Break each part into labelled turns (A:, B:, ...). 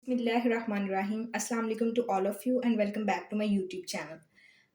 A: बिस्मिल्लाहिर्रहमानिर्रहीम अस्सलाम वालेकुम to all of you and welcome back to my YouTube channel.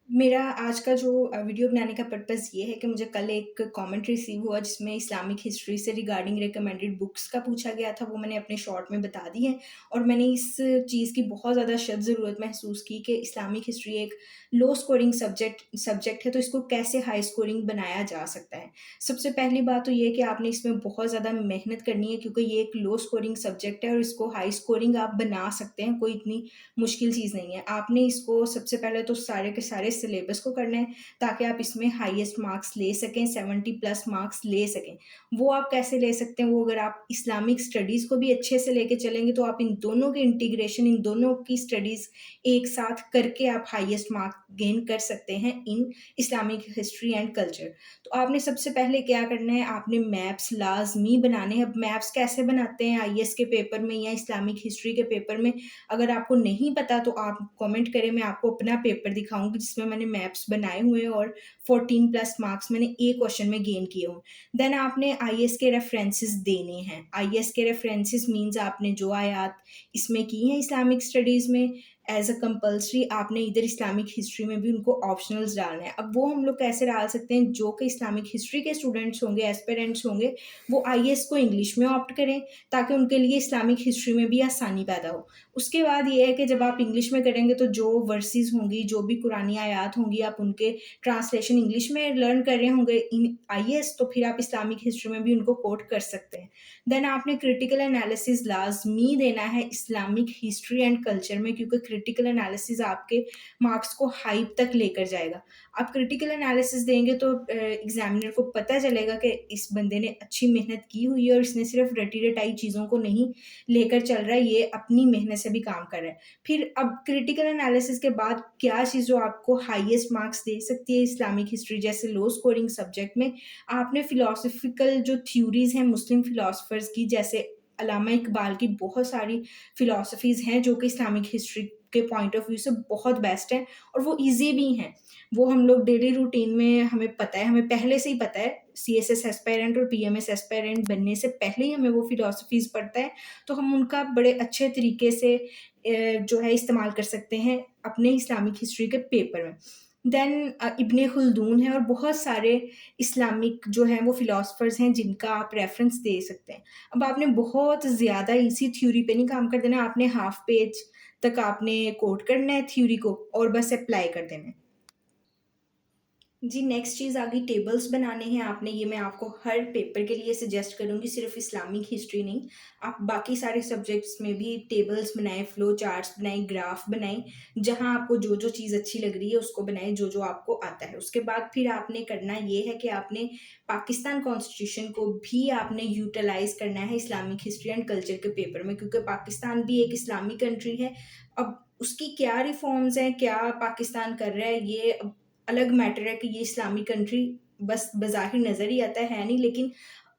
A: मेरा आज का जो वीडियो बनाने का पर्पज़ ये है कि मुझे कल एक कमेंट रिसीव हुआ जिसमें इस्लामिक हिस्ट्री से रिगार्डिंग रिकमेंडेड बुक्स का पूछा गया था, वो मैंने अपने शॉर्ट में बता दी है। और मैंने इस चीज़ की बहुत ज़्यादा ज़रूरत महसूस की कि इस्लामिक हिस्ट्री एक लो स्कोरिंग सब्जेक्ट है, तो इसको कैसे हाई स्कोरिंग बनाया जा सकता है। सबसे पहली बात तो ये है कि आपने इसमें बहुत ज़्यादा मेहनत करनी है, क्योंकि ये एक लो स्कोरिंग सब्जेक्ट है और इसको हाई स्कोरिंग आप बना सकते हैं, कोई इतनी मुश्किल चीज़ नहीं है। आपने इसको सबसे पहले तो सारे के सारे सिलेबस को करना है, ताकि आप इसमें हाईएस्ट मार्क्स ले सकें, 70 प्लस मार्क्स ले सकें। वो आप कैसे ले सकते हैं? वो अगर आप इस्लामिक स्टडीज़ को भी अच्छे से लेके चलेंगे, तो आप इन दोनों के इंटीग्रेशन, इन दोनों की स्टडीज़ एक साथ करके आप हाईएस्ट मार्क गेन कर सकते हैं इन इस्लामिक हिस्ट्री एंड कल्चर। तो आपने सबसे पहले क्या करना है, आपने मैप्स लाज़मी बनाने हैं। अब मैप्स कैसे बनाते हैं आईएएस के पेपर में या इस्लामिक हिस्ट्री के पेपर में, अगर आपको नहीं पता तो आप कमेंट करें, मैं आपको अपना पेपर दिखाऊँगी जिसमें मैंने मैप्स बनाए हुए हैं और 14 प्लस मार्क्स मैंने एक क्वेश्चन में गेन किए हुए। देन आपने आईएएस के रेफरेंसेस देने हैं। आईएएस के रेफरेंसेस मीन्स आपने जो आयात इसमें की हैं इस्लामिक स्टडीज़ में एज़ अ कंपल्सरी, आपने इधर इस्लामिक हिस्ट्री में भी उनको ऑप्शनल्स डालना है। अब वो हम लोग कैसे डाल सकते हैं? जो कि इस्लामिक हिस्ट्री के स्टूडेंट्स होंगे, एस्पिरेंट्स होंगे, वो आईएएस को इंग्लिश में ऑप्ट करें, ताकि उनके लिए इस्लामिक हिस्ट्री में भी आसानी पैदा हो। उसके बाद ये है कि जब आप इंग्लिश में करेंगे, तो जो वर्सेस होंगी, जो भी कुरानी आयात होंगी, आप उनके ट्रांसलेशन इंग्लिश में लर्न कर रहे होंगे इन आईएएस, तो फिर आप इस्लामिक हिस्ट्री में भी उनको कोट कर सकते हैं। देन आपने क्रिटिकल एनालिसिस लाज़मी देना है इस्लामिक हिस्ट्री एंड कल्चर में, क्योंकि क्रिटिकल एनालिसिस आपके मार्क्स को हाई तक लेकर जाएगा। आप क्रिटिकल एनालिसिस देंगे तो एग्ज़ामिनर को पता चलेगा कि इस बंदे ने अच्छी मेहनत की हुई है और इसने सिर्फ़ रटी-रटाई चीज़ों को नहीं लेकर चल रहा है, ये अपनी मेहनत से भी काम कर रहा है। फिर अब क्रिटिकल एनालिसिस के बाद क्या चीज़ जो आपको हाईएस्ट मार्क्स दे सकती है इस्लामिक हिस्ट्री जैसे लो स्कोरिंग सब्जेक्ट में, आपने फिलॉसफिकल जो थ्योरीज़ हैं मुस्लिम फिलॉसफर्स की, जैसे अल्लामा इकबाल की बहुत सारी फिलॉसफीज़ हैं जो कि इस्लामिक हिस्ट्री के पॉइंट ऑफ व्यू से बहुत बेस्ट हैं और वो ईज़ी भी हैं। वो हम लोग डेली रूटीन में हमें पता है, हमें पहले से ही पता है, सीएसएस एस्पायरेंट और पीएमएस एस्पायरेंट बनने से पहले ही हमें वो फिलॉसफीज़ पढ़ता है, तो हम उनका बड़े अच्छे तरीके से जो है इस्तेमाल कर सकते हैं अपने इस्लामिक हिस्ट्री के पेपर में। देन इब्ने खुल्दून है और बहुत सारे इस्लामिक जो हैं वो फिलॉसफर्स हैं जिनका आप रेफ़रेंस दे सकते हैं। अब आपने बहुत ज़्यादा इसी थ्योरी पे नहीं काम कर देना, आपने हाफ़ पेज तक आपने कोट करना है थ्योरी को और बस अप्लाई कर देना है। जी, नेक्स्ट चीज़ आ गई टेबल्स बनाने हैं आपने, ये मैं आपको हर पेपर के लिए सजेस्ट करूँगी, सिर्फ़ इस्लामिक हिस्ट्री नहीं। आप बाकी सारे सब्जेक्ट्स में भी टेबल्स बनाएँ, फ्लो चार्ट्स बनाएँ, ग्राफ बनाएँ, जहाँ आपको जो-जो चीज़ अच्छी लग रही है उसको बनाएँ, जो-जो आपको आता है। उसके बाद फिर आपने करना ये है कि आपने पाकिस्तान कॉन्स्टिट्यूशन को भी आपने यूटिलाइज़ करना है इस्लामिक हिस्ट्री एंड कल्चर के पेपर में, क्योंकि पाकिस्तान भी एक इस्लामिक कंट्री है। अब उसकी क्या रिफ़ॉर्म्स हैं, क्या पाकिस्तान कर रहा है, ये अलग मैटर है कि ये इस्लामिक कंट्री बस बज़ाहिर नज़र ही आता है नहीं, लेकिन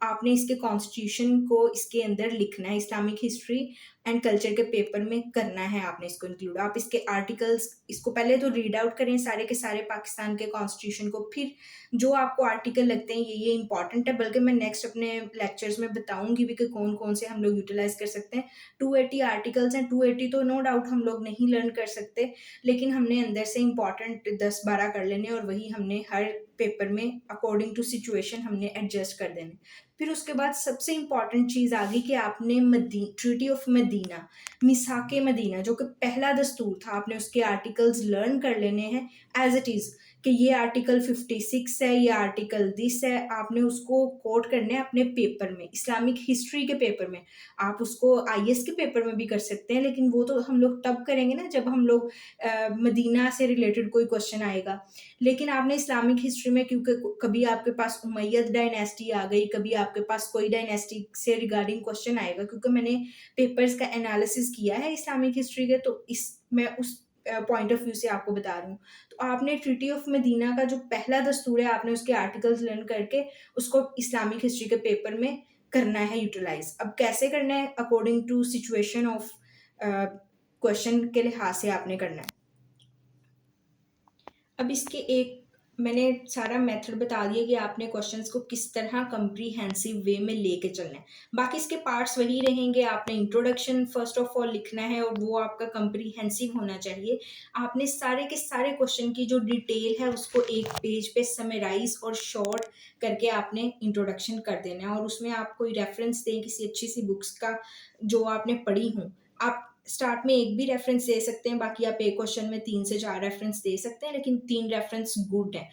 A: आपने इसके कॉन्स्टिट्यूशन को इसके अंदर लिखना है, इस्लामिक हिस्ट्री एंड कल्चर के पेपर में करना है आपने इसको इंक्लूड। आप इसके आर्टिकल्स इसको पहले तो रीड आउट करें सारे के सारे पाकिस्तान के कॉन्स्टिट्यूशन को, फिर जो आपको आर्टिकल लगते हैं ये इम्पोर्टेंट है, बल्कि मैं नेक्स्ट अपने लेक्चर्स में बताऊँगी भी कि कौन-कौन से हम लोग यूटिलाइज़ कर सकते हैं। 280 आर्टिकल्स हैं, 280 तो नो डाउट हम लोग नहीं लर्न कर सकते, लेकिन हमने अंदर से इम्पॉर्टेंट 10-12 कर लेने और वही हमने हर पेपर में अकॉर्डिंग टू सिचुएशन हमने एडजस्ट कर देने। फिर उसके बाद सबसे इम्पॉर्टेंट चीज़ आ गई कि आपने ट्रीटी ऑफ मदीना, मिसाके मदीना जो कि पहला दस्तूर था, आपने उसके आर्टिकल्स लर्न कर लेने हैं एज़ इट इज़, कि ये आर्टिकल 56 है, ये आर्टिकल दिस है, आपने उसको कोट करना है अपने पेपर में, इस्लामिक हिस्ट्री के पेपर में। आप उसको आईएएस के पेपर में भी कर सकते हैं, लेकिन वो तो हम लोग तब करेंगे ना जब हम लोग मदीना से रिलेटेड कोई क्वेश्चन आएगा। लेकिन आपने इस्लामिक हिस्ट्री में, क्योंकि कभी आपके पास उमैयद डायनेस्टी आ गई, कभी आपके पास कोई डायनेस्टी से रिगार्डिंग क्वेश्चन आएगा, क्योंकि मैंने पेपर्स का एनालिसिस किया है इस्लामिक हिस्ट्री के, तो इस मैं उस पॉइंट ऑफ व्यू से आपको बता रही हूँ। तो आपने ट्रीटी ऑफ मदीना का जो पहला दस्तूर है, आपने उसके आर्टिकल्स लर्न करके उसको इस्लामिक हिस्ट्री के पेपर में करना है यूटिलाइज़। अब कैसे करना है? According to situation of question के लिहाज से आपने करना है। अब इसके एक मैंने सारा मेथड बता दिया कि आपने क्वेश्चंस को किस तरह कॉम्प्रिहेंसिव वे में लेके चलना है। बाकी इसके पार्ट्स वही रहेंगे, आपने इंट्रोडक्शन फर्स्ट ऑफ ऑल लिखना है और वो आपका कॉम्प्रिहेंसिव होना चाहिए। आपने सारे के सारे क्वेश्चन की जो डिटेल है उसको एक पेज पे समराइज़ और शॉर्ट करके आपने इंट्रोडक्शन कर देना है, और उसमें आप कोई रेफ़रेंस दें किसी अच्छी-सी बुक्स का जो आपने पढ़ी हों। आप स्टार्ट में 1 भी रेफ़रेंस दे सकते हैं, बाकी आप एक क्वेश्चन में 3 से 4 रेफ़रेंस दे सकते हैं, लेकिन 3 रेफ़रेंस गुड है,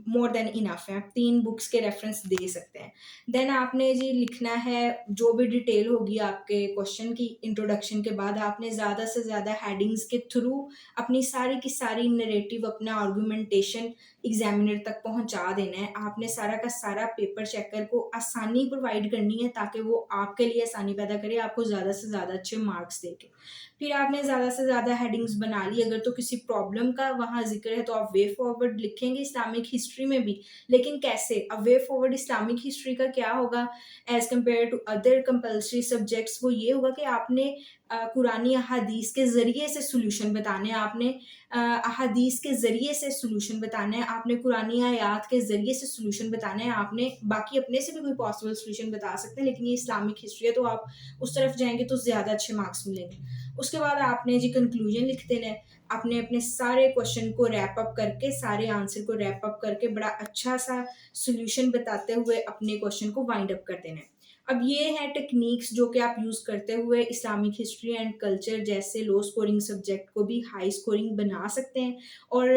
A: मोर देन इनफ है। आप 3 बुक्स के रेफ़रेंस दे सकते हैं। देन आपने जी लिखना है जो भी डिटेल होगी आपके क्वेश्चन की इंट्रोडक्शन के बाद, आपने ज़्यादा से ज़्यादा हेडिंग्स के थ्रू अपनी सारी की सारी नैरेटिव, अपना आर्गुमेंटेशन एग्ज़ामिनर तक पहुँचा देना है। आपने सारा का सारा पेपर चेकर को आसानी प्रोवाइड करनी है ताकि वो आपके लिए आसानी पैदा करे, आपको ज़्यादा से ज़्यादा अच्छे मार्क्स दे के। फिर आपने ज़्यादा से ज़्यादा हेडिंग्स बना ली, अगर तो किसी प्रॉब्लम का वहाँ ज़िक्र है तो आप वे फॉरवर्ड लिखेंगे इस्लामिक हिस्ट्री में भी, लेकिन कैसे? अब वे फॉरवर्ड इस्लामिक हिस्ट्री का क्या होगा as compare to other compulsory subjects, वो ये होगा कि आपने कुरानी अहादीस के ज़रिए से सॉल्यूशन बताने हैं, आपने अहादीस के ज़रिए से सॉल्यूशन बताना है, आपने कुरानी आयात के ज़रिए से सॉल्यूशन बताना है, आपने बाकी अपने से भी कोई पॉसिबल सॉल्यूशन बता सकते हैं, लेकिन ये इस्लामिक हिस्ट्री है तो आप उस तरफ जाएँगे तो ज़्यादा अच्छे मार्क्स मिलेंगे। उसके बाद आपने जी कंक्लूजन लिख देना है। आपने अपने सारे क्वेश्चन को रैप अप करके, सारे आंसर को रैप अप करके बड़ा अच्छा-सा सॉल्यूशन बताते हुए अपने क्वेश्चन को वाइंड अप कर देना है। अब ये हैं टेक्निक्स जो कि आप यूज़ करते हुए इस्लामिक हिस्ट्री एंड कल्चर जैसे लो स्कोरिंग सब्जेक्ट को भी हाई स्कोरिंग बना सकते हैं। और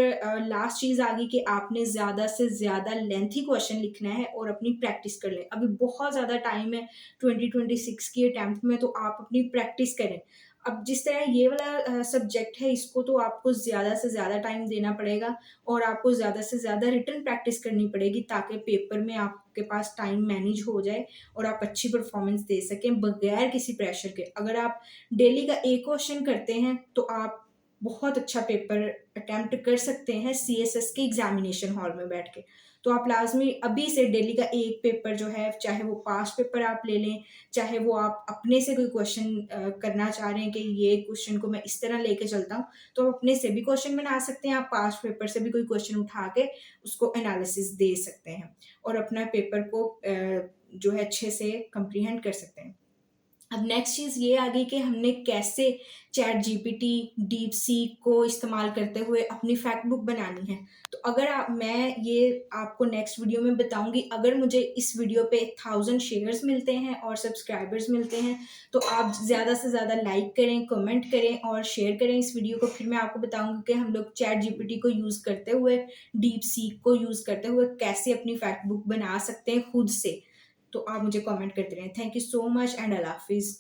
A: लास्ट चीज़ आ गई कि आपने ज़्यादा से ज़्यादा लेंथी क्वेश्चन लिखना है और अपनी प्रैक्टिस कर लें। अभी बहुत ज़्यादा टाइम है 2026 की अटेम्प्ट में, तो आप अपनी प्रैक्टिस करें। अब जिस तरह ये वाला सब्जेक्ट है, इसको तो आपको ज़्यादा से ज़्यादा टाइम देना पड़ेगा और आपको ज़्यादा से ज़्यादा रिटन प्रैक्टिस करनी पड़ेगी ताकि पेपर में आपके पास टाइम मैनेज हो जाए और आप अच्छी परफॉर्मेंस दे सकें बगैर किसी प्रेशर के। अगर आप डेली का एक क्वेश्चन करते हैं तो आप बहुत अच्छा पेपर अटेम्प्ट कर सकते हैं सीएसएस के एग्जामिनेशन हॉल में बैठ के। तो आप लाजमी अभी से डेली का एक पेपर जो है, चाहे वो पास्ट पेपर आप ले लें, चाहे वो आप अपने से कोई क्वेश्चन करना चाह रहे हैं कि ये क्वेश्चन को मैं इस तरह लेके चलता हूँ, तो आप अपने से भी क्वेश्चन बना सकते हैं, आप पास्ट पेपर से भी कोई क्वेश्चन उठा के उसको एनालिसिस दे सकते हैं और अपना पेपर को जो है अच्छे से कंप्रीहेंड कर सकते हैं। अब नेक्स्ट चीज़ ये आ गई कि हमने कैसे चैट जीपीटी, डीप सीक को इस्तेमाल करते हुए अपनी फैक्ट बुक बनानी है। तो अगर आप मैं ये आपको नेक्स्ट वीडियो में बताऊँगी, अगर मुझे इस वीडियो पे 1000 शेयर्स मिलते हैं और सब्सक्राइबर्स मिलते हैं, तो आप ज़्यादा से ज़्यादा लाइक करें, कमेंट करें और शेयर करें इस वीडियो को। फिर मैं आपको बताऊँगी कि हम लोग चैट जीपीटी को यूज़ करते हुए, डीप सीक को यूज़ करते हुए कैसे अपनी फैक्ट बुक बना सकते हैं खुद से। तो आप मुझे कमेंट करते रहें। Thank you so much and अल्लाह हाफ़िज़।